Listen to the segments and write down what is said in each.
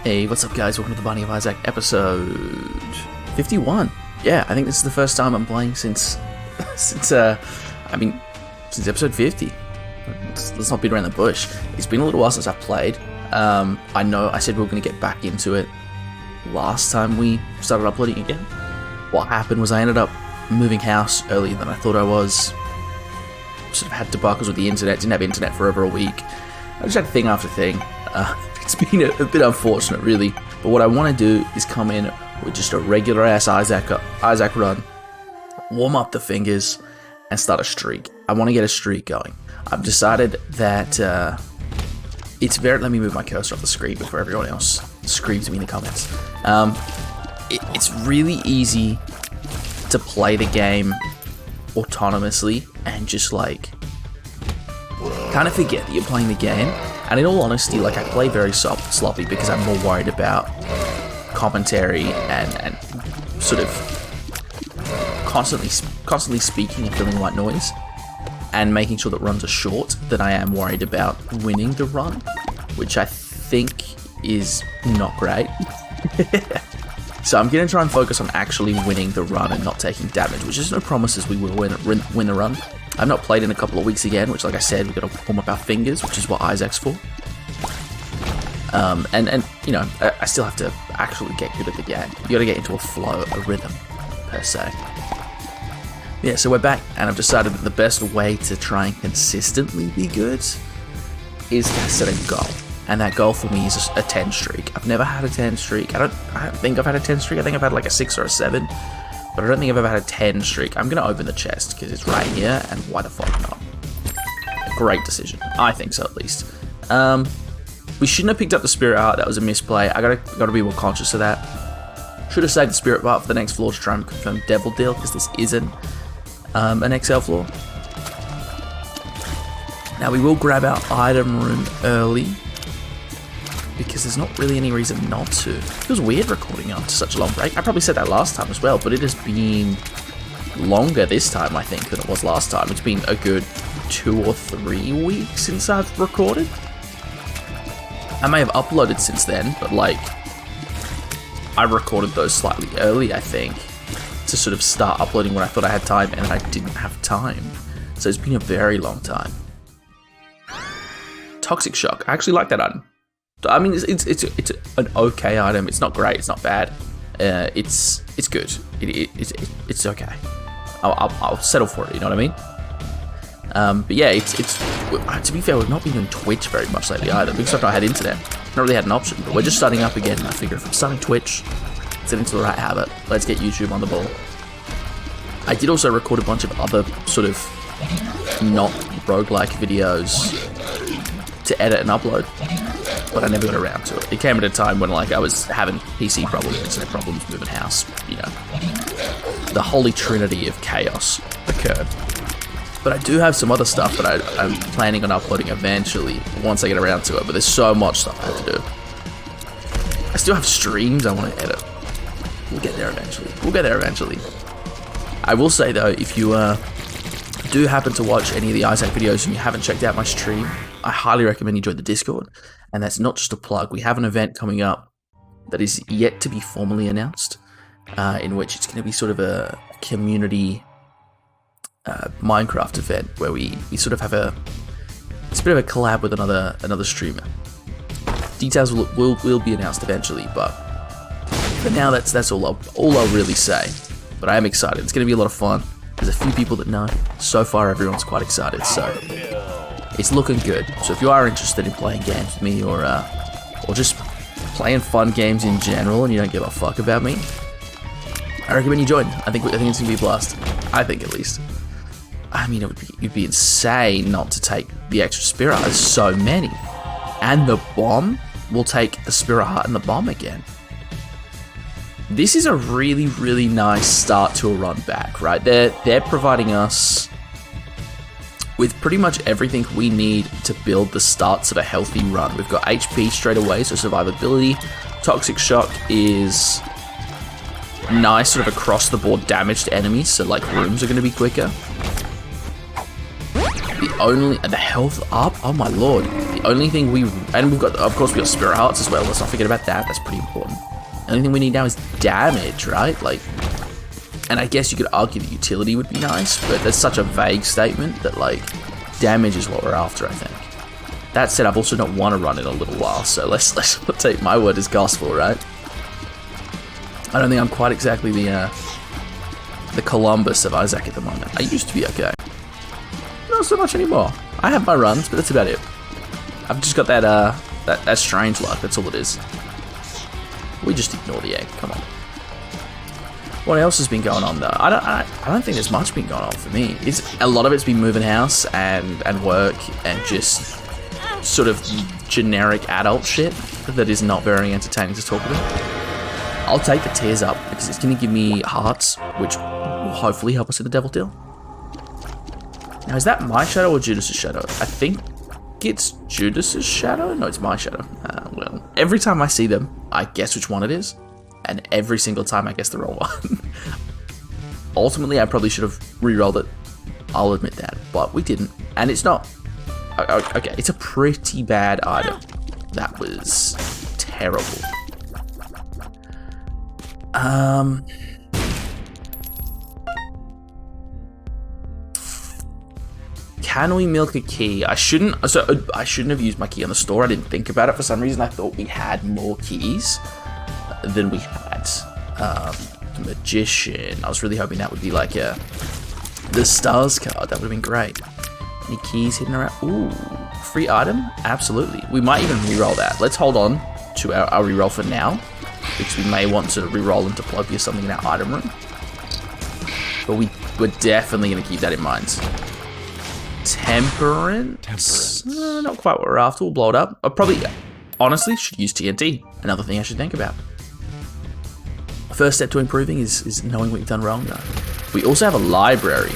Hey, what's up guys? Welcome to the Binding of Isaac episode 51. Yeah, I think this is the first time I'm playing since episode 50. Let's not beat around the bush. It's been a little while since I've played. I know I said we were going to get back into it last time we started uploading again. What happened was I ended up moving house earlier than I thought I was. Sort of had debacles with the internet, didn't have internet for over a week. I just had thing after thing. It's been a bit unfortunate, really. But what I want to do is come in with just a regular ass Isaac run, warm up the fingers, and start a streak. I want to get a streak going. I've decided that it's very. Let me move my cursor off the screen before everyone else screams at me in the comments. It's really easy to play the game autonomously and just like kind of forget that you're playing the game. And in all honesty, like I play very sloppy because I'm more worried about commentary and sort of constantly speaking and feeling white noise and making sure that runs are short than I am worried about winning the run, which I think is not great. So I'm going to try and focus on actually winning the run and not taking damage, which is no promises we will win the run. I've not played in a couple of weeks again, which like I said, we've got to warm up our fingers, which is what Isaac's for. And you know, I still have to actually get good at the game. You got to get into a flow, a rhythm, per se. Yeah, so we're back, and I've decided that the best way to try and consistently be good is to set a goal. And that goal for me is a 10 streak. I've never had a 10 streak. I don't think I've had a 10 streak. I think I've had like a 6 or a 7. But I don't think I've ever had a 10 streak. I'm going to open the chest because it's right here, and why the fuck not? A great decision. I think so, at least. We shouldn't have picked up the Spirit Heart. That was a misplay. I gotta be more conscious of that. Should have saved the Spirit Heart for the next floor to try and confirm Devil Deal, because this isn't an XL floor. Now, we will grab our item room early, because there's not really any reason not to. It feels weird recording after such a long break. I probably said that last time as well, but it has been longer this time, I think, than it was last time. It's been a good 2 or 3 weeks since I've recorded. I may have uploaded since then, but like, I recorded those slightly early, I think, to sort of start uploading when I thought I had time, and I didn't have time. So it's been a very long time. Toxic Shock. I actually like that item. I mean, it's an okay item. It's not great. It's not bad. It's good. It's okay. I'll settle for it. You know what I mean? But yeah, it's to be fair, we've not been doing Twitch very much lately either, because I've not had internet. Not really had an option. But we're just starting up again. And I figure if I'm starting Twitch, it's into the right habit. Let's get YouTube on the ball. I did also record a bunch of other sort of not roguelike videos to edit and upload, but I never got around to it. It came at a time when like I was having PC problems, internet problems, moving house, you know. The holy trinity of chaos occurred. But I do have some other stuff that I'm planning on uploading eventually, once I get around to it, but there's so much stuff I have to do. I still have streams I want to edit. We'll get there eventually. I will say though, if you do happen to watch any of the Isaac videos and you haven't checked out my stream, I highly recommend you join the Discord. And that's not just a plug. We have an event coming up that is yet to be formally announced, in which it's going to be sort of a community Minecraft event where we sort of have it's a bit of a collab with another streamer. Details will be announced eventually, but for now that's all I'll really say. But I am excited. It's going to be a lot of fun. There's a few people that know. So far, everyone's quite excited. So it's looking good. So if you are interested in playing games with me, or just playing fun games in general, and you don't give a fuck about me, I recommend you join. I think it's gonna be a blast. I think, at least. I mean, it'd be insane not to take the extra Spirit Heart. There's so many, and the bomb. We'll take the Spirit Heart and the bomb again. This is a really, really nice start to a run back, right? They're providing us with pretty much everything we need to build the starts of a healthy run. We've got HP straight away, so survivability. Toxic Shock is nice, sort of across the board damage to enemies, so like rooms are going to be quicker. The health up, oh my lord. only thing and we've got, of course, we got Spirit Hearts as well. Let's not forget about that. That's pretty important. The only thing we need now is damage, right? Like, and I guess you could argue that utility would be nice, but that's such a vague statement that, like, damage is what we're after, I think. That said, I've also not want to run in a little while, so let's take my word as gospel, right? I don't think I'm quite exactly the Columbus of Isaac at the moment. I used to be okay. Not so much anymore. I have my runs, but that's about it. I've just got that strange luck. That's all it is. We just ignore the egg. Come on. What else has been going on though? I don't think there's much been going on for me. A lot of it's been moving house and work and just sort of generic adult shit that is not very entertaining to talk about. I'll take the tears up because it's going to give me hearts, which will hopefully help us with the devil deal. Now, is that my shadow or Judas's shadow? I think it's Judas's shadow. No, it's my shadow. Well, every time I see them, I guess which one it is, and every single time I guess the wrong one. Ultimately, I probably should have re-rolled it. I'll admit that, but we didn't, and it's not. Okay, it's a pretty bad item. That was terrible. Can we milk a key? I shouldn't have used my key on the store. I didn't think about it for some reason. I thought we had more keys than we had. Magician. I was really hoping that would be like the stars card. That would have been great. Any keys hidden around? Ooh, free item? Absolutely. We might even re-roll that. Let's hold on to our re-roll for now, because we may want to re-roll into Diplopia something in our item room. But we're definitely going to keep that in mind. Temperance? Not quite what we're after. We'll blow it up. I probably, honestly, should use TNT. Another thing I should think about. First step to improving is knowing what you've done wrong, though. We also have a library,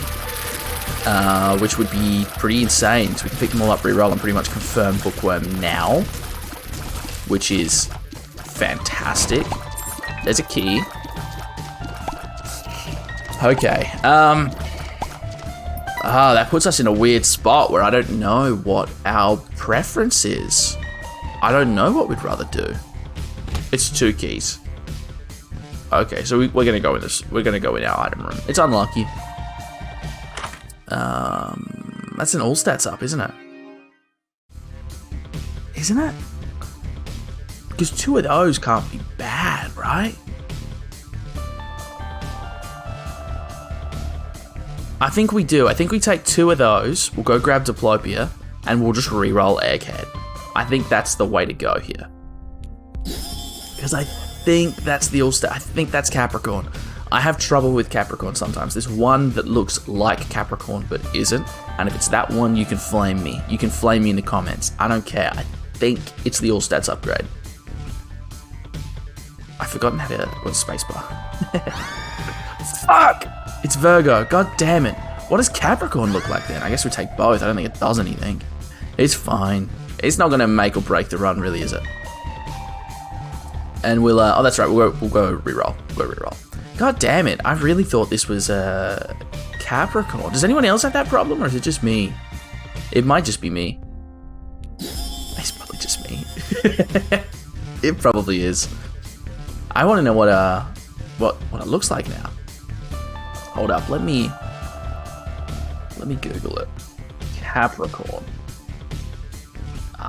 which would be pretty insane. So we can pick them all up, re-roll, and pretty much confirm Bookworm now, which is fantastic. There's a key. Okay. That puts us in a weird spot where I don't know what our preference is. I don't know what we'd rather do. It's 2 keys. Okay, so we're gonna go in this. We're gonna go in our item room. It's unlucky. That's an all stats up, isn't it? Isn't it? Because 2 of those can't be bad, right? I think we do. I think we take 2 of those. We'll go grab Diplopia, and we'll just re-roll Egghead. I think that's the way to go here. Because I think that's the all-star. I think that's Capricorn. I have trouble with Capricorn sometimes. There's one that looks like Capricorn but isn't. And if it's that one, you can flame me. You can flame me in the comments. I don't care. I think it's the all-stats upgrade. I've forgotten how to go spacebar. Fuck! It's Virgo. God damn it. What does Capricorn look like then? I guess we take both. I don't think it does anything. It's fine. It's not going to make or break the run, really, is it? And we'll... oh, that's right. We'll go re-roll. We'll go re-roll. God damn it. I really thought this was Capricorn. Does anyone else have that problem, or is it just me? It might just be me. It's probably just me. It probably is. I want to know what it looks like now. Hold up, let me Google it. Capricorn.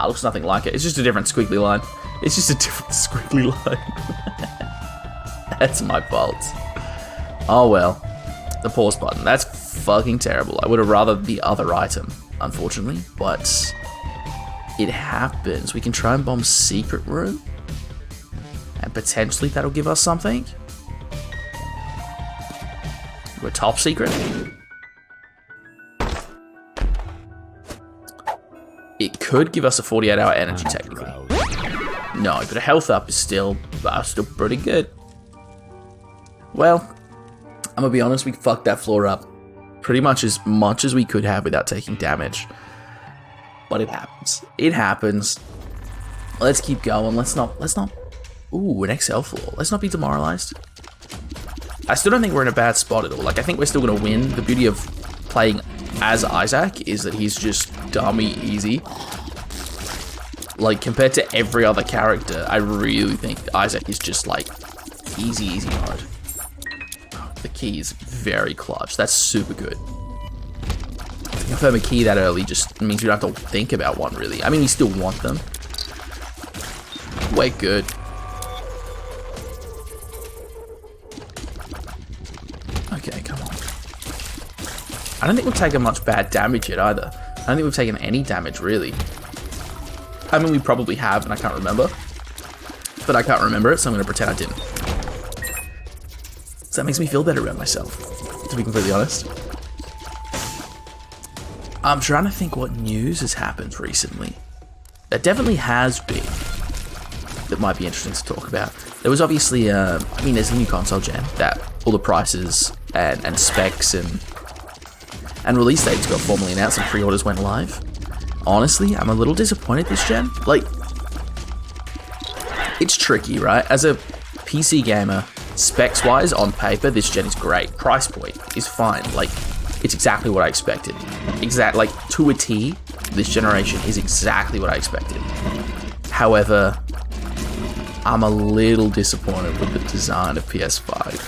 Looks nothing like it. It's just a different squiggly line. It's just a different squiggly line. That's my fault. Oh well. The pause button. That's fucking terrible. I would have rather the other item, unfortunately, but it happens. We can try and bomb secret room, and potentially that'll give us something. We're top secret. It could give us a 48-hour energy, technically. No, but a health up is still pretty good. Well, I'm gonna be honest, we fucked that floor up pretty much as we could have without taking damage. But it happens. It happens. Let's keep going. Let's not. Ooh, an XL floor. Let's not be demoralized. I still don't think we're in a bad spot at all. Like, I think we're still going to win. The beauty of playing as Isaac is that he's just dummy easy. Like, compared to every other character, I really think Isaac is just, like, easy mode. The key is very clutch. That's super good. To confirm a key that early just means we don't have to think about one, really. I mean, we still want them. We're good. Okay, come on. I don't think we've taken much bad damage yet, either. I don't think we've taken any damage, really. I mean, we probably have, and I can't remember. But I can't remember it, so I'm going to pretend I didn't. So that makes me feel better about myself, to be completely honest. I'm trying to think what news has happened recently. There definitely has been. That might be interesting to talk about. There was obviously, I mean, there's a new console gen that all the prices and specs and release dates got formally announced and pre-orders went live. Honestly, I'm a little disappointed this gen. Like, it's tricky, right? As a PC gamer, specs-wise, on paper, this gen is great. Price point is fine. Like, it's exactly what I expected. Like, to a T, this generation is exactly what I expected. However, I'm a little disappointed with the design of PS5.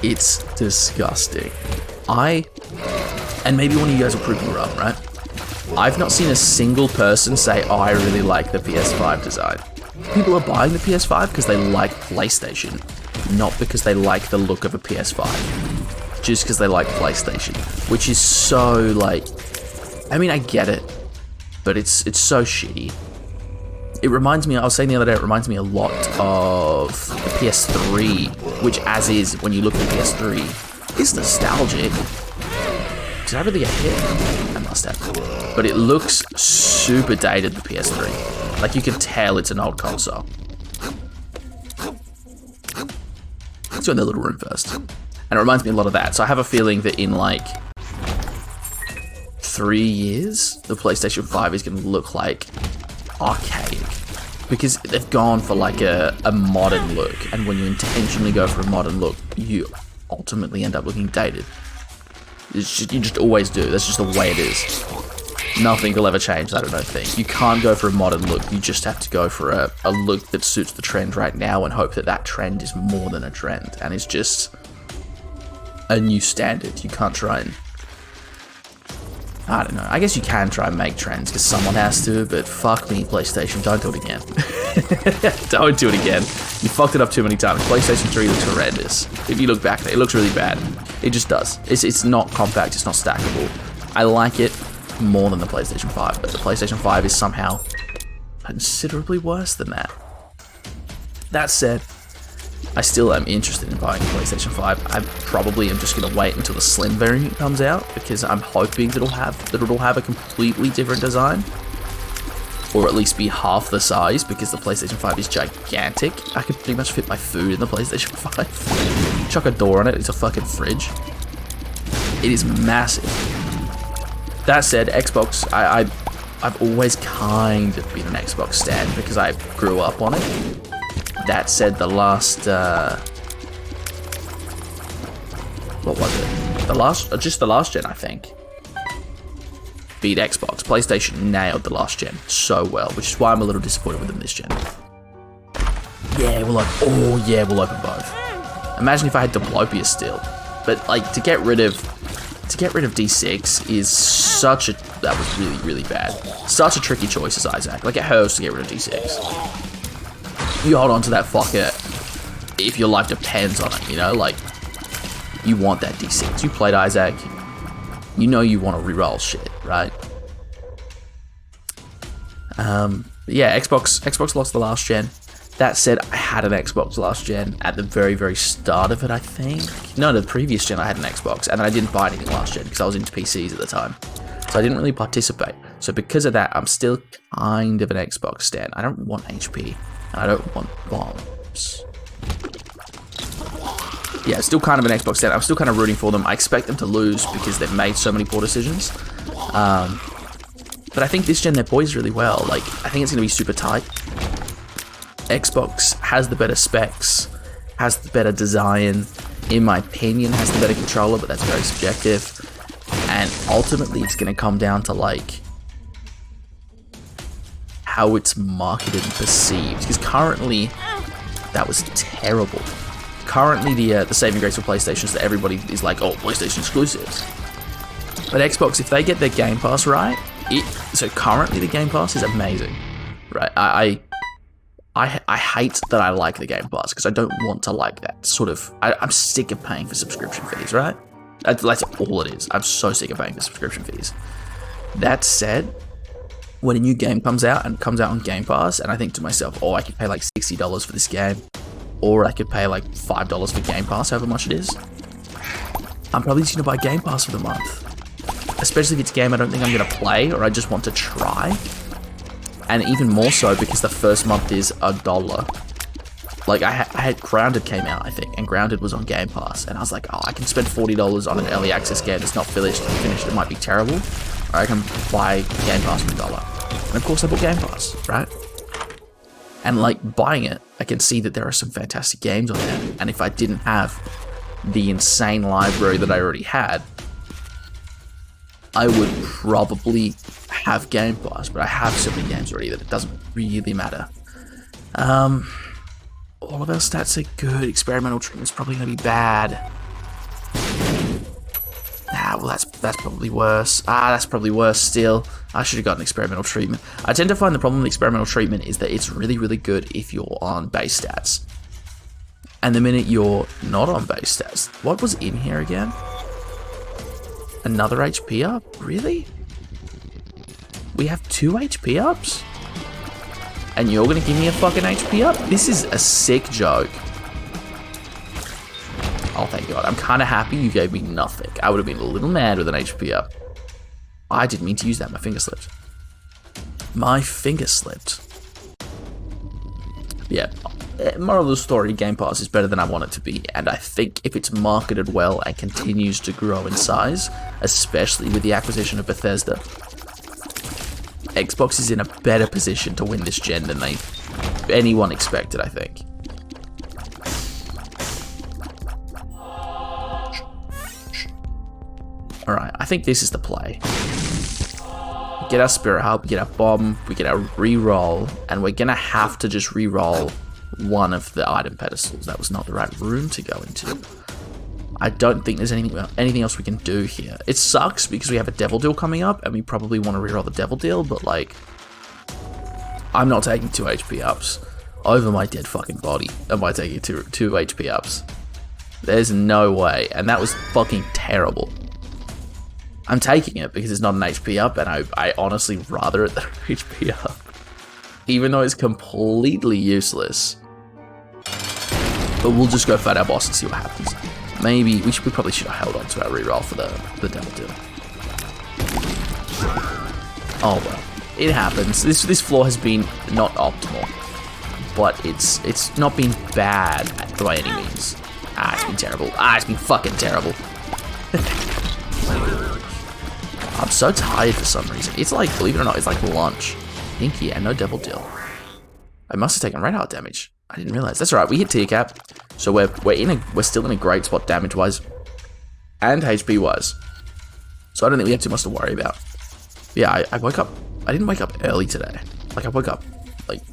It's disgusting. And maybe one of you guys will prove me wrong, right? I've not seen a single person say, oh, I really like the PS5 design. People are buying the PS5 because they like PlayStation, not because they like the look of a PS5. Just because they like PlayStation, which is so, like, I mean, I get it, but it's so shitty. It reminds me, I was saying the other day, it reminds me a lot of the PS3, which as is, when you look at the PS3, is nostalgic. Did I really get hit? I must have. But it looks super dated, the PS3. Like, you can tell it's an old console. Let's go in the little room first. And it reminds me a lot of that. So I have a feeling that in, like, 3 years, the PlayStation 5 is going to look like archaic. Because they've gone for, like, a modern look. And when you intentionally go for a modern look, you ultimately end up looking dated. It's just, you just always do. That's just the way it is. Nothing will ever change that, I don't think. You can't go for a modern look. You just have to go for a look that suits the trend right now and hope that that trend is more than a trend. And it's just a new standard. You can't try and... I don't know. I guess you can try and make trends because someone has to, but fuck me, PlayStation. Don't do it again. Don't do it again. You fucked it up too many times. PlayStation 3 looks horrendous. If you look back there, it looks really bad. It just does. It's not compact. It's not stackable. I like it more than the PlayStation 5, but the PlayStation 5 is somehow considerably worse than that. That said, I still am interested in buying a PlayStation 5. I probably am just going to wait until the slim variant comes out because I'm hoping that it'll have a completely different design, or at least be half the size because the PlayStation 5 is gigantic. I could pretty much fit my food in the PlayStation 5. Chuck a door on it, it's a fucking fridge. It is massive. That said, Xbox, I've always kind of been an Xbox stan because I grew up on it. That said, the last, what was it? Just the last gen, I think, beat Xbox. PlayStation nailed the last gen so well, which is why I'm a little disappointed with them this gen. Yeah, we'll open both. Imagine if I had Diplopia still, but like to get rid of D6 is that was really, really bad. Such a tricky choice as Isaac. Like, it hurts to get rid of D6. You hold on to that fucker if your life depends on it, you know? Like, you want that D6. You played Isaac, you know you want to reroll shit, right? Yeah, Xbox lost the last gen. That said, I had an Xbox last gen at the very, very start of it, I think. No, the previous gen I had an Xbox, and then I didn't buy anything last gen because I was into PCs at the time. So I didn't really participate. So because of that, I'm still kind of an Xbox stan. I don't want HP. I don't want bombs. Yeah, still kind of an Xbox stan. I'm still kind of rooting for them. I expect them to lose because they've made so many poor decisions. But I think this gen, they're poised really well. Like, I think it's going to be super tight. Xbox has the better specs, has the better design, in my opinion, has the better controller, but that's very subjective. And ultimately, it's going to come down to, like, how it's marketed and perceived. Because currently, that was terrible. Currently, the saving grace for PlayStation is that everybody is like, oh, PlayStation exclusives. But Xbox, if they get their Game Pass right, so currently the Game Pass is amazing, right? I hate that I like the Game Pass because I don't want to like that sort of. I'm sick of paying for subscription fees, right? That's all it is. I'm so sick of paying for subscription fees. That said, when a new game comes out and comes out on Game Pass, and I think to myself, oh, I could pay like $60 for this game, or I could pay like $5 for Game Pass, however much it is, I'm probably just gonna buy Game Pass for the month. Especially if it's a game I don't think I'm gonna play, or I just want to try. And even more so because the first month is $1. Like I had Grounded came out, I think, and Grounded was on Game Pass, and I was like, oh, I can spend $40 on an early access game that's not finished. It might be terrible, or I can buy Game Pass for $1. And of course, I bought Game Pass, right? And like buying it, I can see that there are some fantastic games on there. And if I didn't have the insane library that I already had, I would probably have Game Pass, but I have so many games already that it doesn't really matter. All of our stats are good. Experimental treatment's probably going to be bad. Well, that's probably worse. That's probably worse still. I should have gotten experimental treatment. I tend to find the problem with experimental treatment is that it's really, really good if you're on base stats. And the minute you're not on base stats, what was in here again? Another HP up? Really? We have 2 HP ups? And you're gonna give me a fucking HP up? This is a sick joke. Oh, thank God. I'm kind of happy you gave me nothing. I would have been a little mad with an HP up. I didn't mean to use that. My finger slipped. My finger slipped. Yeah. Moral of the story, Game Pass is better than I want it to be, and I think if it's marketed well and continues to grow in size, especially with the acquisition of Bethesda, Xbox is in a better position to win this gen than anyone expected, I think. Alright, I think this is the play. Get our Spirit Hub, we get our Bomb, we get our reroll, and we're gonna have to just reroll one of the item pedestals. That was not the right room to go into. I don't think there's anything else we can do here. It sucks because we have a Devil Deal coming up, and we probably want to reroll the Devil Deal, but like, I'm not taking 2 HP ups over my dead fucking body. Am I taking two HP ups? There's no way, and that was fucking terrible. I'm taking it because it's not an HP up, and I honestly rather it than an HP up. Even though it's completely useless. But we'll just go fight our boss and see what happens. Maybe, we probably should have held on to our reroll for the Devil Deal. Oh well, it happens. This floor has been not optimal, but it's not been bad by any means. It's been terrible. It's been fucking terrible. I'm so tired for some reason. It's like, believe it or not, it's like lunch. Thank you, and no Devil Deal. I must have taken red heart damage. I didn't realize. That's alright. We hit tier cap, so we're still in a great spot damage wise and HP wise. So I don't think we have too much to worry about. Yeah, I woke up. I didn't wake up early today. Like I woke up like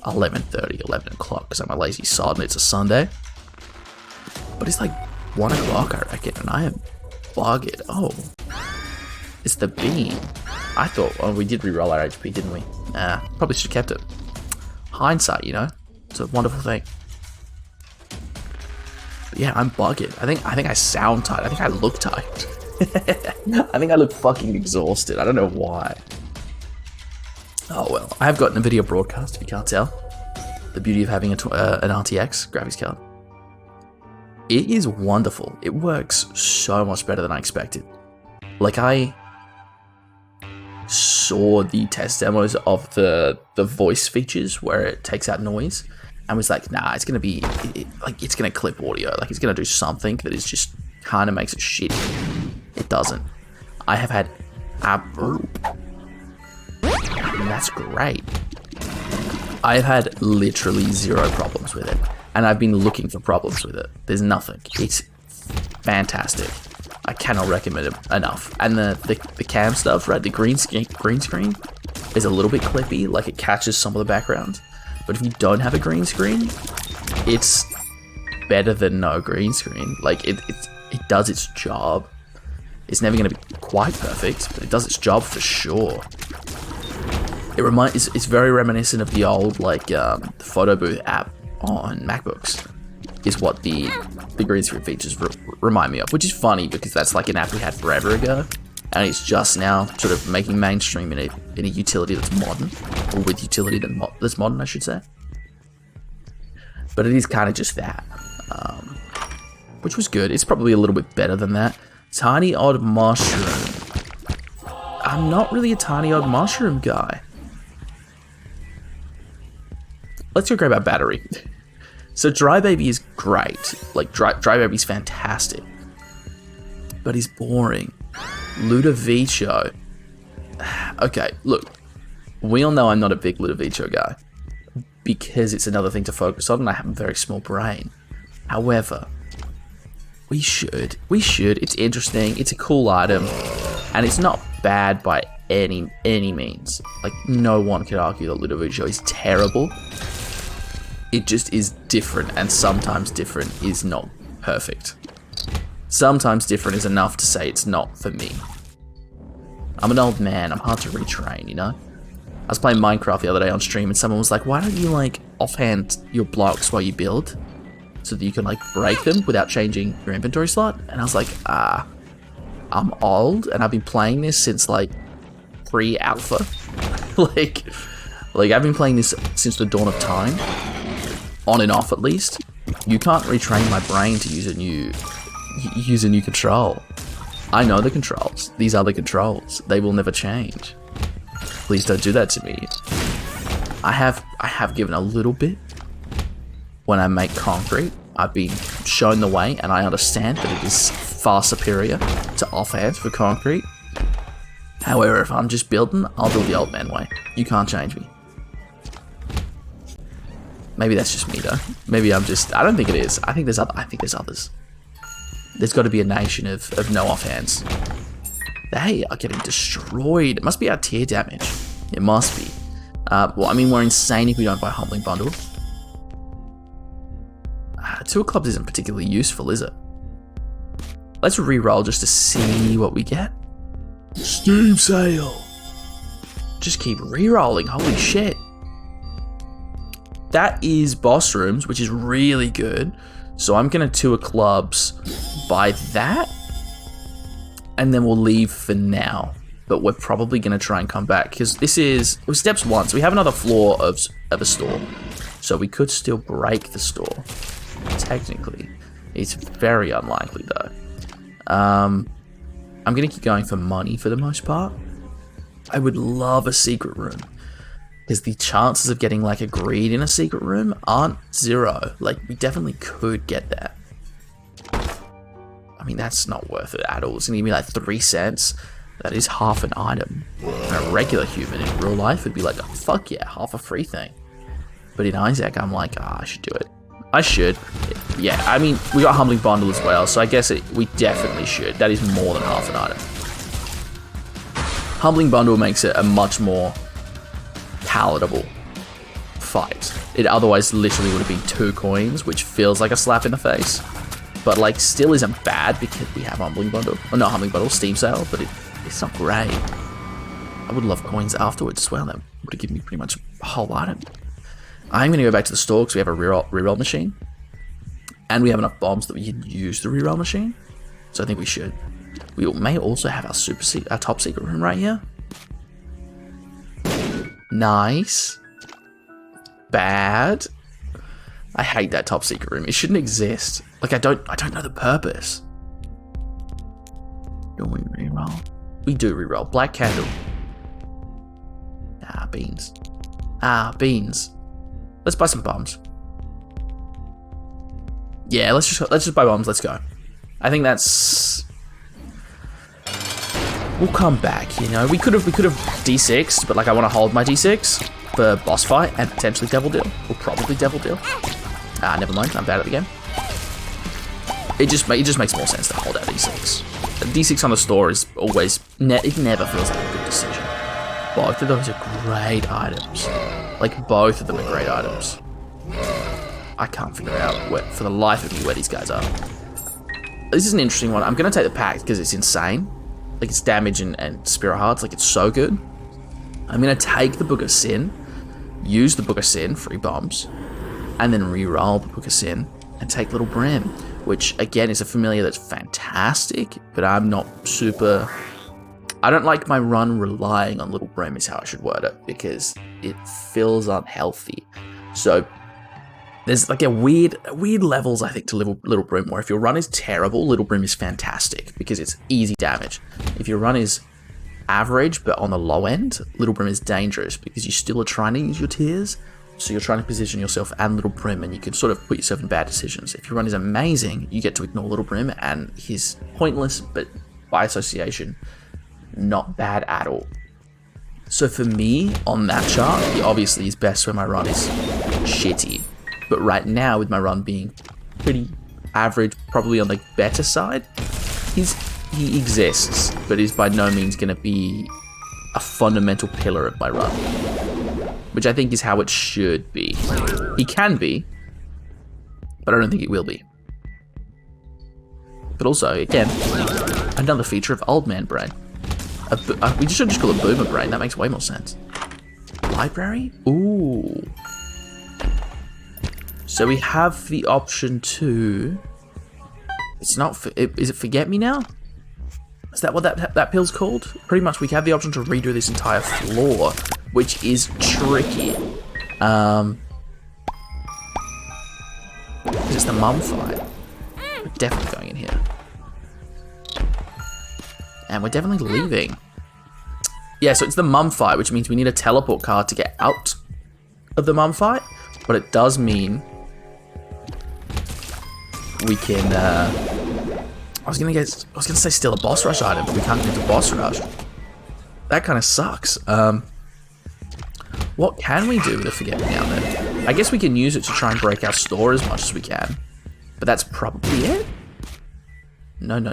11:30, 11 o'clock because I'm a lazy sod and it's a Sunday. But it's like 1 o'clock, I reckon, and I am bugged. Oh, it's the beam. I thought, oh, we did reroll our HP, didn't we? Nah, probably should have kept it. Hindsight, you know, it's a wonderful thing. But yeah, I'm bugged. I think I sound tired. I think I look tired. I think I look fucking exhausted. I don't know why. Oh well, I have got NVIDIA broadcast, if you can't tell. The beauty of having an RTX graphics card. It is wonderful. It works so much better than I expected. Like, I saw the test demos of the voice features where it takes out noise and was like, nah, it's gonna be like, it's gonna clip audio, like it's gonna do something that is just kind of makes it shitty. It doesn't. I have had and that's great. I have had literally 0 problems with it, and I've been looking for problems with it. There's nothing. It's fantastic. I cannot recommend it enough. And the cam stuff, right? The green screen is a little bit clippy, like it catches some of the background. But if you don't have a green screen, it's better than no green screen. Like it does its job. It's never going to be quite perfect, but it does its job for sure. It's very reminiscent of the old like the photo booth app on MacBooks. Is what the green screen features remind me of, which is funny because that's like an app we had forever ago, and it's just now sort of making mainstream in a utility that's modern, or with utility that's modern, I should say. But it is kind of just that, which was good. It's probably a little bit better than that. Tiny Odd Mushroom. I'm not really a Tiny Odd Mushroom guy. Let's go grab our battery. So Dry Baby is great. Like Dry Baby's fantastic. But he's boring. Ludovico. Okay, look. We all know I'm not a big Ludovico guy. Because it's another thing to focus on and I have a very small brain. However, we should. It's interesting. It's a cool item. And it's not bad by any means. Like, no one could argue that Ludovico is terrible. It just is different, and sometimes different is not perfect. Sometimes different is enough to say it's not for me. I'm an old man, I'm hard to retrain, you know? I was playing Minecraft the other day on stream and someone was like, why don't you like offhand your blocks while you build? So that you can like break them without changing your inventory slot? And I was like, I'm old and I've been playing this since like pre-alpha. like I've been playing this since the dawn of time. On and off at least. You can't retrain my brain to use a new control. I know the controls. These are the controls. They will never change. Please don't do that to me. I have given a little bit when I make concrete. I've been shown the way and I understand that it is far superior to offhand for concrete. However, if I'm just building, I'll build the old man way. You can't change me. Maybe that's just me though. Maybe I don't think it is. I think there's others. There's got to be a nation of no offhands. They are getting destroyed. It must be our tier damage. It must be. Well, I mean, we're insane if we don't buy Humbling Bundle. 2 of Clubs isn't particularly useful, is it? Let's re-roll just to see what we get. Steam sale. Just keep re-rolling. Holy shit. That is Boss Rooms, which is really good. So I'm going to 2 of Clubs buy that. And then we'll leave for now. But we're probably going to try and come back. Because this is steps 1. So we have another floor of a store. So we could still break the store. Technically. It's very unlikely though. I'm going to keep going for money for the most part. I would love a secret room. Because the chances of getting like a greed in a secret room aren't 0. Like, we definitely could get that. I mean, that's not worth it at all. It's gonna give me like 3 cents. That is half an item. And a regular human in real life would be like, oh, fuck yeah, half a free thing. But in Isaac, I'm like, I should do it. I should. Yeah, I mean, we got Humbling Bundle as well, so I guess we definitely should. That is more than half an item. Humbling Bundle makes it a much more palatable fight. It otherwise literally would have been 2 coins, which feels like a slap in the face. But like, still isn't bad because we have Humbling Bundle. Or not Humbling Bundle, Steam Sale, but it's not great. I would love coins afterwards as well. That would have given me pretty much a whole item. I'm going to go back to the store because we have a reroll machine. And we have enough bombs that we can use the reroll machine. So I think we should. We may also have our top secret room right here. Nice. Bad. I hate that top secret room. It shouldn't exist. Like, I don't know the purpose. Do we reroll? We do reroll. Black candle. Ah, beans. Beans. Let's buy some bombs. Yeah, let's just buy bombs. Let's go. I think that's. We'll come back. You know, we could have D6'd, but like I want to hold my D6 for boss fight and potentially Devil Deal. We'll probably Devil Deal. Never mind. I'm bad at the game. It just makes more sense to hold out D6. A D6 on the store is always... it never feels like a good decision. Both of those are great items. Like, both of them are great items. I can't figure out, for the life of me, where these guys are. This is an interesting one. I'm going to take the pact because it's insane. Like, it's damage and spirit hearts. Like, it's so good. I'm going to take the Book of Sin, use the Book of Sin, free bombs, and then re-roll the Book of Sin and take Little Brim, which, again, is a familiar that's fantastic, but I'm not super... I don't like my run relying on Little Brim is how I should word it, because it feels unhealthy. So there's like a weird levels, I think, to Little Brim, where if your run is terrible, Little Brim is fantastic because it's easy damage. If your run is average but on the low end, Little Brim is dangerous because you still are trying to use your tears, so you're trying to position yourself and Little Brim, and you can sort of put yourself in bad decisions. If your run is amazing, you get to ignore Little Brim, and he's pointless, but by association, not bad at all. So for me, on that chart, he obviously is best when my run is shitty. But right now, with my run being pretty average, probably on the better side, he exists, but is by no means going to be a fundamental pillar of my run, which I think is how it should be. He can be, but I don't think it will be. But also, again, another feature of Old Man Brain. We should just call it Boomer Brain. That makes way more sense. Library? Ooh. So we have the option to... It's not... Is it Forget Me Now? Is that what that pill's called? Pretty much we have the option to redo this entire floor, which is tricky. It's the mum fight. We're definitely going in here. And we're definitely leaving. Yeah, so it's the mum fight, which means we need a teleport card to get out of the mum fight. But it does mean we can... I was gonna say steal a boss rush item, but we can't get into boss rush. That kind of sucks. What can we do with the Forget Me Now then? I guess we can use it to try and break our store as much as we can. But that's probably it? No. No.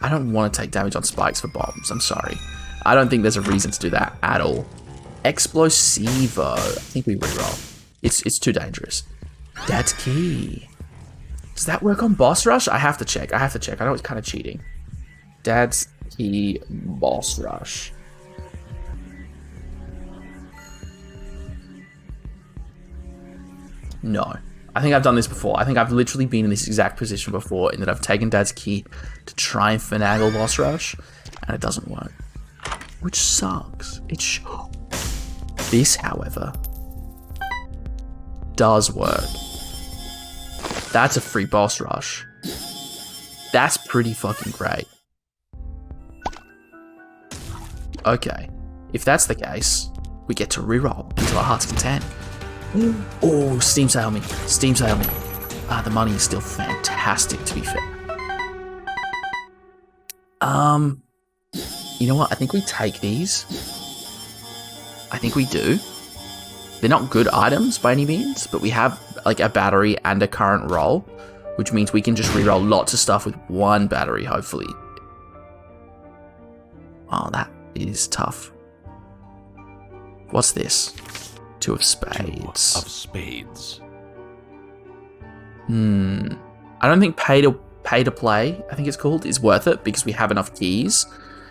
I don't want to take damage on spikes for bombs. I'm sorry. I don't think there's a reason to do that at all. Explosivo. I think we reroll. It's too dangerous. Dad's Key. Does that work on boss rush? I have to check. I know it's kind of cheating. Dad's Key boss rush. No. I think I've done this before. I think I've literally been in this exact position before, in that I've taken Dad's Key to try and finagle boss rush, and it doesn't work. Which sucks. This, however, does work. That's a free boss rush. That's pretty fucking great. Okay. If that's the case, we get to reroll until our heart's content. Oh, Steam Sale me. The money is still fantastic, to be fair. You know what? I think we take these. I think we do. They're not good items by any means, but we have like a battery and a current roll, which means we can just reroll lots of stuff with one battery, hopefully. Oh, that is tough. What's this? Two of spades. I don't think pay to play, I think it's called, is worth it because we have enough keys.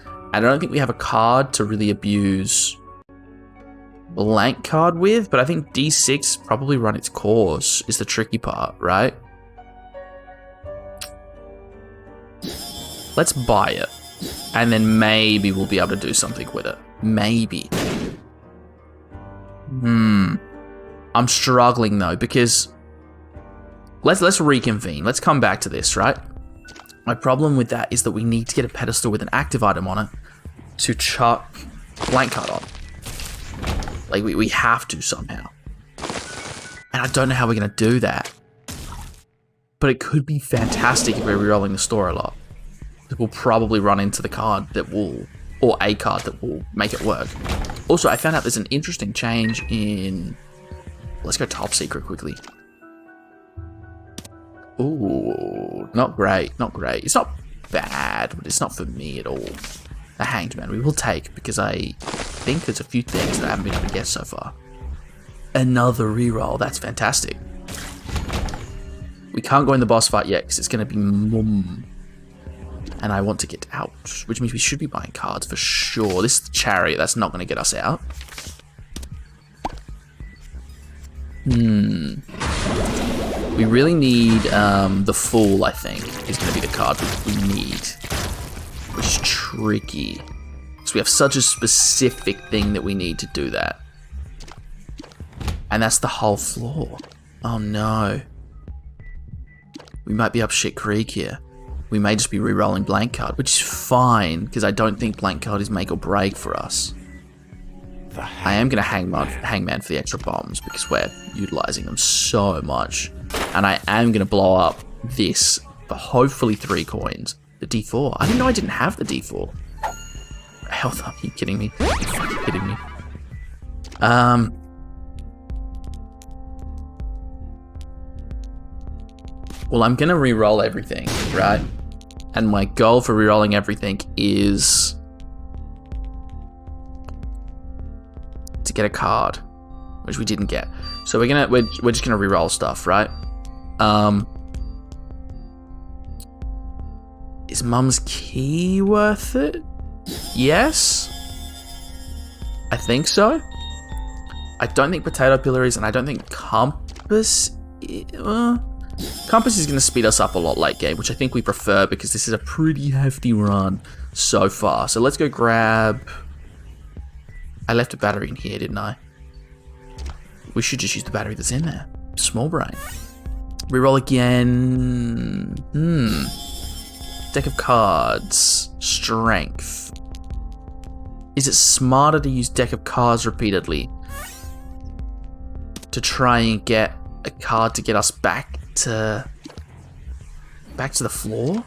And I don't think we have a card to really abuse blank card with, but I think D6 probably run its course is the tricky part, right? Let's buy it. And then maybe we'll be able to do something with it. Maybe. I'm struggling though, because let's reconvene. Let's come back to this, right? My problem with that is that we need to get a pedestal with an active item on it to chuck blank card on. Like we have to somehow. And I don't know how we're gonna do that. But it could be fantastic if we're rerolling the store a lot. We'll probably run into the card that will, or a card that will make it work. Also, I found out there's an interesting change in... Let's go top secret quickly. Ooh, not great, not great. It's not bad, but it's not for me at all. The Hanged Man we will take, because I think there's a few things that I haven't been able to get so far. Another reroll, that's fantastic. We can't go in the boss fight yet, because it's going to be mum. And I want to get out, which means we should be buying cards for sure. This is the Chariot, that's not going to get us out. We really need the Fool, I think, is going to be the card we need. Which is tricky. So we have such a specific thing that we need to do that. And that's the whole floor. Oh no. We might be up shit creek here. We may just be re-rolling blank card, which is fine, because I don't think blank card is make or break for us. I am going to hangman for the extra bombs, because we're utilizing them so much. And I am going to blow up this for hopefully 3 coins. The D4. I didn't know I didn't have the D4. Health, are you kidding me? Are you fucking kidding me? Well, I'm going to re-roll everything, right? And my goal for re-rolling everything is to get a card, which we didn't get. So we're just gonna re-roll stuff, right? Is Mum's Key worth it? Yes, I think so. I don't think Potato Pillar is, and I don't think Compass. Compass is going to speed us up a lot late game, which I think we prefer because this is a pretty hefty run so far. So let's go grab... I left a battery in here, didn't I? We should just use the battery that's in there. Small brain. Reroll again. Deck of cards. Strength. Is it smarter to use deck of cards repeatedly to try and get a card to get us back to the floor?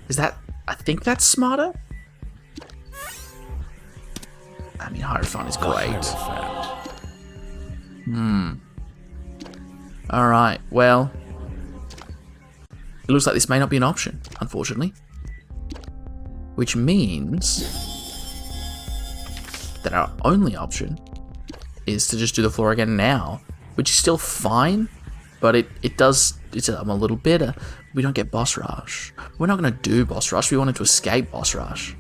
Is that... I think that's smarter? I mean, Hierophant is great. Alright, well... It looks like this may not be an option, unfortunately. Which means... that our only option is to just do the floor again now. Which is still fine, but it does... I'm a little bitter. We don't get boss rush. We're not going to do boss rush. We wanted to escape boss rush.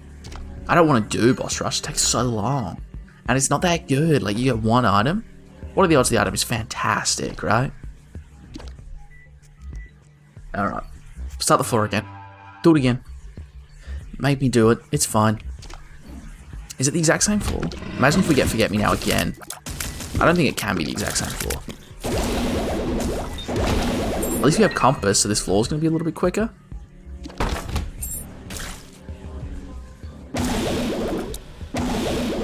I don't want to do boss rush. It takes so long. And it's not that good. Like, you get one item. What are the odds the item is fantastic, right? Alright. Start the floor again. Do it again. Make me do it. It's fine. Is it the exact same floor? Imagine if we get Forget Me Now again. I don't think it can be the exact same floor. At least we have Compass, so this floor is going to be a little bit quicker.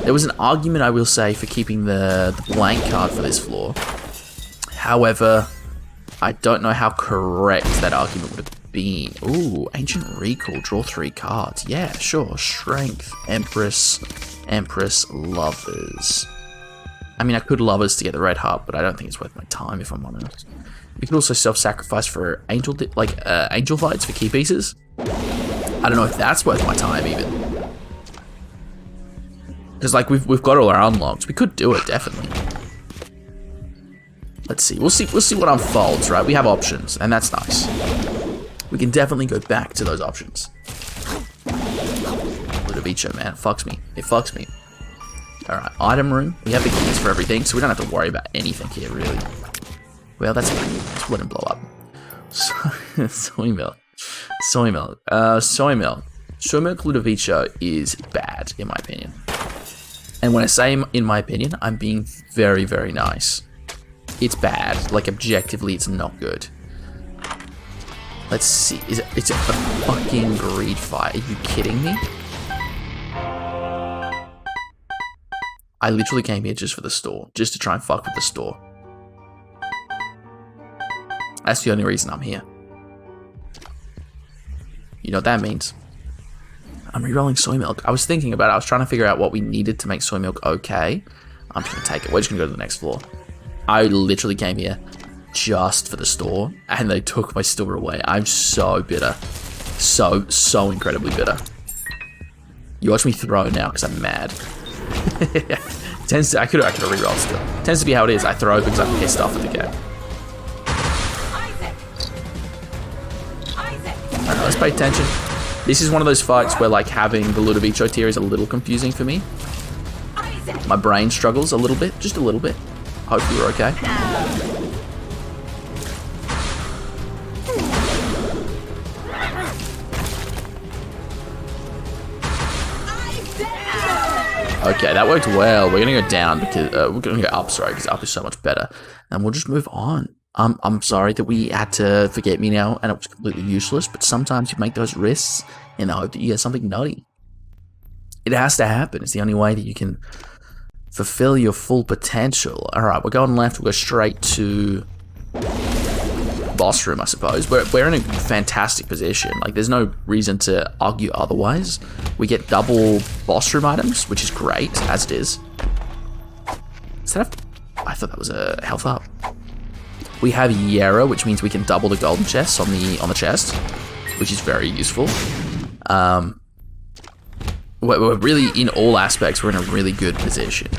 There was an argument, I will say, for keeping the blank card for this floor. However, I don't know how correct that argument would have been. Ooh, Ancient Recall, draw 3 cards. Yeah, sure. Strength, Empress, Lovers. I mean, I could Lovers to get the red heart, but I don't think it's worth my time, if I'm honest. We could also self-sacrifice for angel fights for key pieces. I don't know if that's worth my time, even. Because, like, we've got all our unlocks. We could do it, definitely. Let's see. We'll see what unfolds, right? We have options, and that's nice. We can definitely go back to those options. Ludovico, man, it fucks me. It fucks me. Alright, item room. We have the keys for everything, so we don't have to worry about anything here, really. Well, that's fine. This wouldn't blow up. Soy milk. Soy milk. Soy milk. Soy milk Ludovico is bad, in my opinion. And when I say in my opinion, I'm being very, very nice. It's bad. Like, objectively, it's not good. Let's see. It's a fucking greed fight. Are you kidding me? I literally came here just for the store. Just to try and fuck with the store. That's the only reason I'm here. You know what that means? I'm rerolling soy milk. I was thinking about it. I was trying to figure out what we needed to make soy milk okay. I'm just going to take it. We're just going to go to the next floor. I literally came here just for the store, and they took my store away. I'm so bitter. So incredibly bitter. You watch me throw now because I'm mad. I could have rerolled still. Tends to be how it is. I throw because I'm pissed off at the game. Alright, let's pay attention. This is one of those fights where like having the Ludovico tier is a little confusing for me. My brain struggles a little bit, just a little bit. Hopefully we're okay. Okay, that worked well. We're gonna go down because we're gonna go up, sorry, because up is so much better, and we'll just move on. I'm sorry that we had to forget me now, and it was completely useless. But sometimes you make those risks in the hope that you get something nutty. It has to happen. It's the only way that you can fulfill your full potential. All right, we're going left. We'll go straight to boss room, I suppose. We're in a fantastic position. Like, there's no reason to argue otherwise. We get double boss room items, which is great, as it is. I thought that was a health up. We have Yera, which means we can double the golden chests on the chest, which is very useful. We're really, in all aspects, we're in a really good position.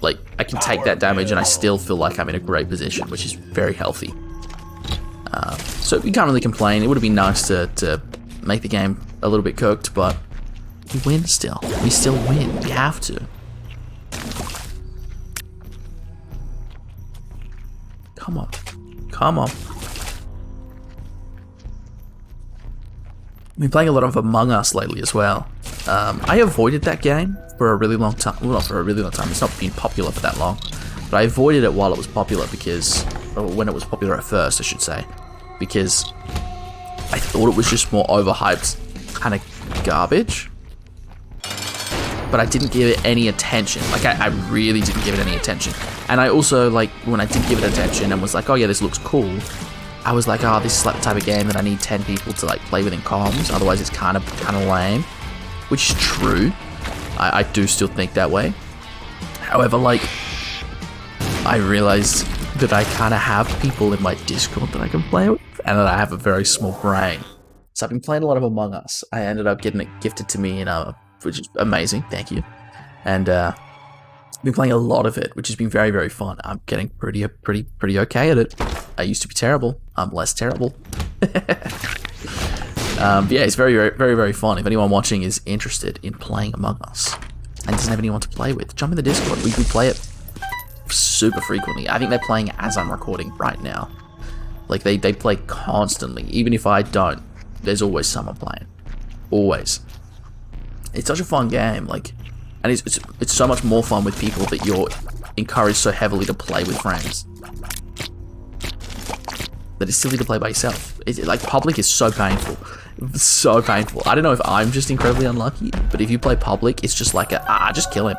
Like, I can take that damage and I still feel like I'm in a great position, which is very healthy. So we can't really complain. It would have been nice to make the game a little bit cooked, but we win still. We still win. We have to. Come on. Come on. I've been playing a lot of Among Us lately as well. I avoided that game for a really long time. Well, not for a really long time. It's not been popular for that long. But I avoided it while it was popular because... or when it was popular at first, I should say. Because I thought it was just more overhyped kind of garbage. But I didn't give it any attention. Like, I really didn't give it any attention. And I also, like, when I did give it attention and was like, oh yeah, this looks cool, I was like, oh, this is like the type of game that I need 10 people to, like, play with in comms. Otherwise, it's kind of lame. Which is true. I do still think that way. However, like, I realized that I kind of have people in my Discord that I can play with, and that I have a very small brain. So I've been playing a lot of Among Us. I ended up getting it gifted to me, which is amazing, thank you. And I've been playing a lot of it, which has been very, very fun. I'm getting pretty okay at it. I used to be terrible. I'm less terrible. But yeah, it's very, very, very, very fun. If anyone watching is interested in playing Among Us and doesn't have anyone to play with, jump in the Discord. We play it super frequently. I think they're playing as I'm recording right now. Like, they play constantly. Even if I don't, there's always someone playing. Always. It's such a fun game, like, and it's so much more fun with people that you're encouraged so heavily to play with friends. That it's silly to play by yourself. Like, public is so painful. So painful. I don't know if I'm just incredibly unlucky, but if you play public, it's just like just kill him.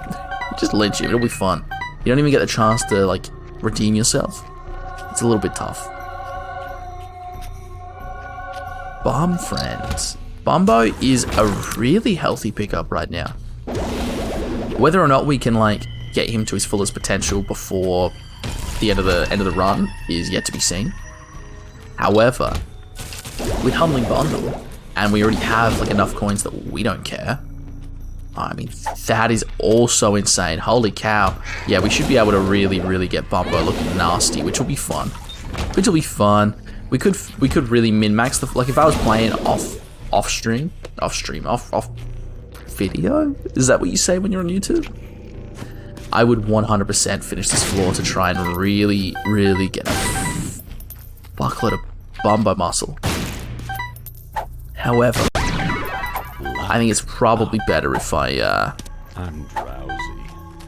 Just lynch him. It'll be fun. You don't even get the chance to, like, redeem yourself. It's a little bit tough. Bum friends. Bumbo is a really healthy pickup right now. Whether or not we can, like, get him to his fullest potential before the end of the run is yet to be seen. However, with Humbling Bundle, and we already have, like, enough coins that we don't care, I mean, that is also insane. Holy cow. Yeah, we should be able to really, really get Bumbo looking nasty, which will be fun. Which will be fun. We could really min-max the... Like, if I was playing off video? Is that what you say when you're on YouTube? I would 100% finish this floor to try and really, really get a fuckload of Bumbo muscle. However, I think it's probably better if I'm drowsy.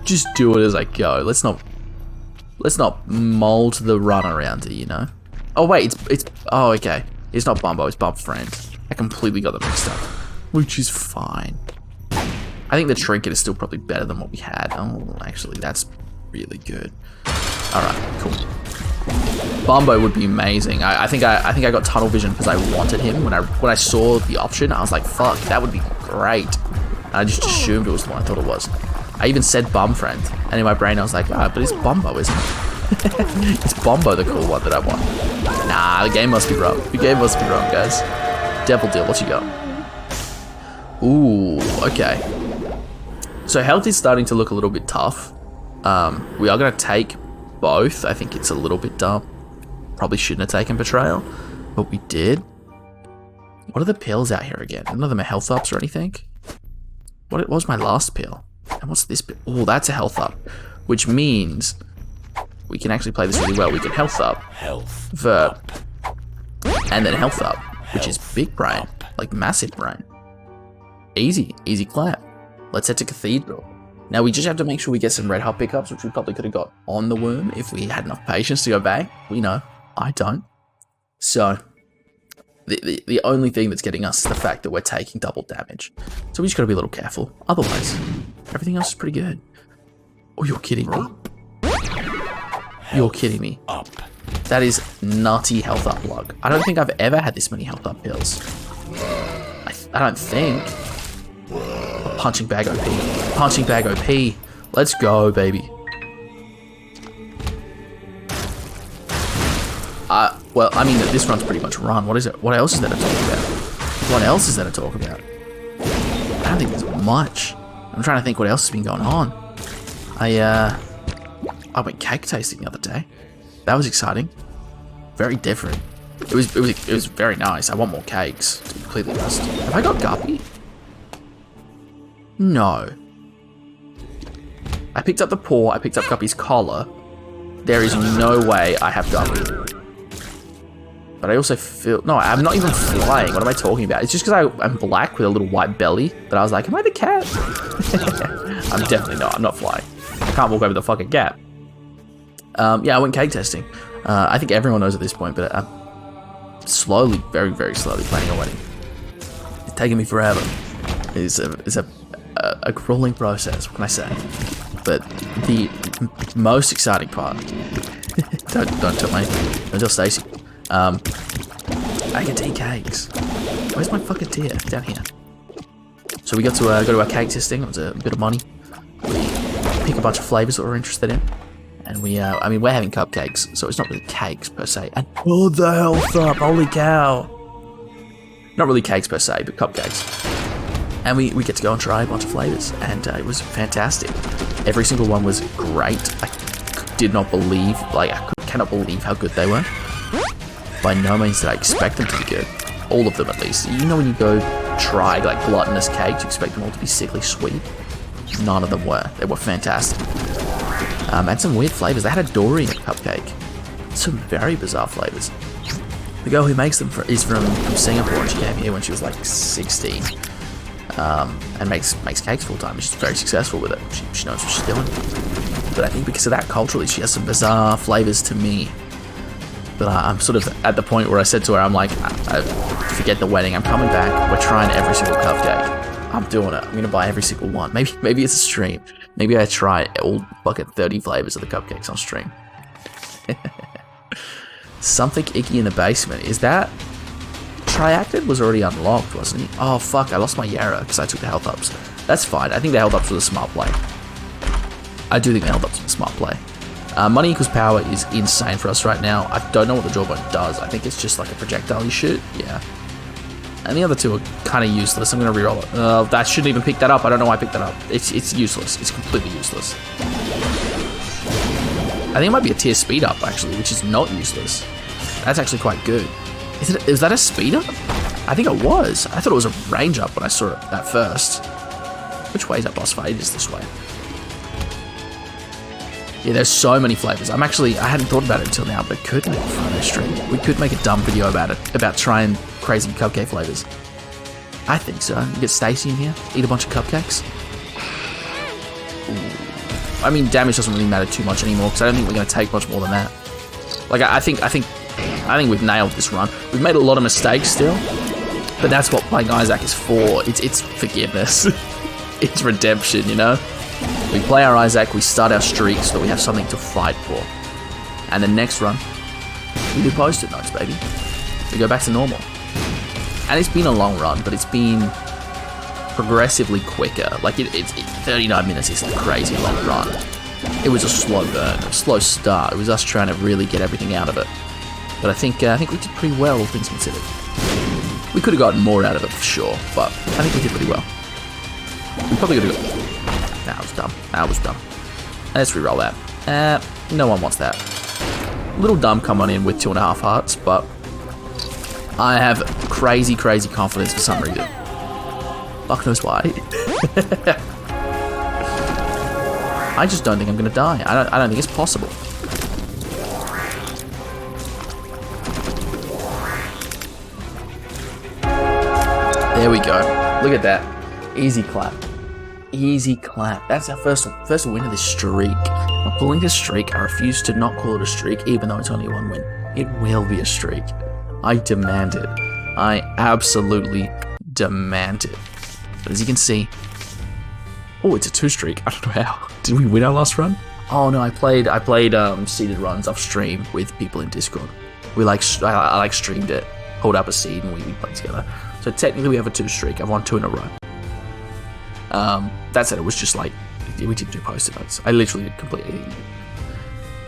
Just do it as I go. Let's not mold the run around it, you know? Oh wait, oh okay. It's not Bumbo, it's Bump Friend. I completely got them mixed up. Which is fine. I think the trinket is still probably better than what we had. Oh, actually, that's really good. Alright, cool. Bumbo would be amazing. I think I got tunnel vision because I wanted him. When I saw the option, I was like, fuck, that would be great. And I just assumed it was the one I thought it was. I even said Bum Friend, and in my brain I was like, but it's Bumbo, isn't it? It's Bombo the cool one that I want. Nah, the game must be wrong. The game must be wrong, guys. Devil Deal, what you got? Ooh, okay. So health is starting to look a little bit tough. We are going to take both. I think it's a little bit dumb. Probably shouldn't have taken Betrayal, but we did. What are the pills out here again? None of them are health ups or anything. What was my last pill? And what's this pill? Oh, that's a health up, which means we can actually play this really well. We can health up, verb, and then health up, which is big brain, like massive brain. Easy clap. Let's head to Cathedral. Now we just have to make sure we get some red hot pickups, which we probably could have got on the worm if we had enough patience to go back. We know, I don't. So the only thing that's getting us is the fact that we're taking double damage. So we just gotta be a little careful. Otherwise, everything else is pretty good. Oh, you're kidding me. You're kidding me. That is nutty health up log. I don't think I've ever had this many health up pills. I don't think. Punching bag OP. Punching bag OP. Let's go, baby. Well, I mean, this run's pretty much run. What is it? What else is there to talk about? What else is there to talk about? I don't think there's much. I'm trying to think what else has been going on. I went cake tasting the other day. That was exciting. Very different. It was very nice. I want more cakes, to be completely honest. Have I got Guppy? No. I picked up the paw. I picked up Guppy's collar. There is no way I have Guppy. But I also feel... No, I'm not even flying. What am I talking about? It's just because I'm black with a little white belly that I was like, am I the cat? I'm definitely not. I'm not flying. I can't walk over the fucking gap. Yeah, I went cake testing. I think everyone knows at this point, but I'm slowly, very, very slowly planning a wedding. It's taking me forever. It's a grueling process, what can I say? But the most exciting part... don't tell me. Don't tell Stacey. I get to eat cakes. Where's my fucking tier? Down here. So we got to go to our cake testing. It was a bit of money. We pick a bunch of flavors that we're interested in. And we, I mean, we're having cupcakes, so it's not really cakes per se. And oh, the health up, holy cow. Not really cakes per se, but cupcakes. And we get to go and try a bunch of flavors, and it was fantastic. Every single one was great. I did not believe, cannot believe how good they were. By no means did I expect them to be good. All of them, at least. You know when you go try, like, gluttonous cakes, you expect them all to be sickly sweet? None of them were. They were fantastic. And some weird flavors. They had a Dorian cupcake. Some very bizarre flavors. The girl who makes them is from Singapore, and she came here when she was, like, 16. And makes cakes full time. She's very successful with it. She knows what she's doing. But I think because of that, culturally, she has some bizarre flavors to me. But I'm sort of at the point where I said to her, I'm like, I forget the wedding. I'm coming back. We're trying every single cupcake. I'm doing it. I'm going to buy every single one. Maybe it's a stream. Maybe I try all fucking 30 flavors of the cupcakes on stream. Something icky in the basement. Is that... Triacted was already unlocked, wasn't he? Oh, fuck. I lost my Yara because I took the health ups. That's fine. I think the health ups was a smart play. I do think the health ups was a smart play. Money equals power is insane for us right now. I don't know what the jawbone does. I think it's just like a projectile you shoot. Yeah. And the other two are kind of useless. I'm going to reroll it. I shouldn't even pick that up. I don't know why I picked that up. It's useless. It's completely useless. I think it might be a tier speed up, actually, which is not useless. That's actually quite good. Is that a speed up? I think it was. I thought it was a range up when I saw it at first. Which way is that boss fight? It is this way. Yeah, there's so many flavors. I hadn't thought about it until now, but could make a Friday stream. We could make a dumb video about it, about trying crazy cupcake flavors. I think so. You get Stacey in here, eat a bunch of cupcakes. Ooh. I mean, damage doesn't really matter too much anymore, because I don't think we're going to take much more than that. Like, I think we've nailed this run. We've made a lot of mistakes still, but that's what playing Isaac is for. It's forgiveness. It's redemption, you know? We play our Isaac, we start our streak so that we have something to fight for. And the next run, we do post-it notes, baby. We go back to normal. And it's been a long run, but it's been progressively quicker. Like, it's 39 minutes is a crazy long run. It was a slow burn, a slow start. It was us trying to really get everything out of it. But I think we did pretty well, all things considered. We could have gotten more out of it for sure, but I think we did pretty well. We probably could have got... Nah, I was dumb. Nah, I was dumb. Let's re-roll that. No one wants that. A little dumb coming in with 2.5 hearts, but I have crazy confidence for some reason. Fuck knows why. I just don't think I'm gonna die. I don't think it's possible. There we go. Look at that. Easy clap. Easy clap. That's our first win of this streak. I'm pulling this streak. I refuse to not call it a streak, even though it's only one win. It will be a streak. I demand it. I absolutely demand it. But as you can see, oh, it's a 2 streak. I don't know how. Did we win our last run? Oh no, I played seeded runs off stream with people in Discord. I streamed it, pulled up a seed, and we played together. So technically we have a 2 streak. I've won 2 in a row. That said, it was just like, we didn't do post-it notes. I literally did complete anything.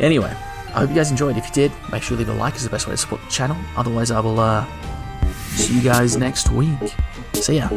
Anyway, I hope you guys enjoyed. If you did, make sure you leave a like. It's the best way to support the channel. Otherwise, I will see you guys next week. See ya.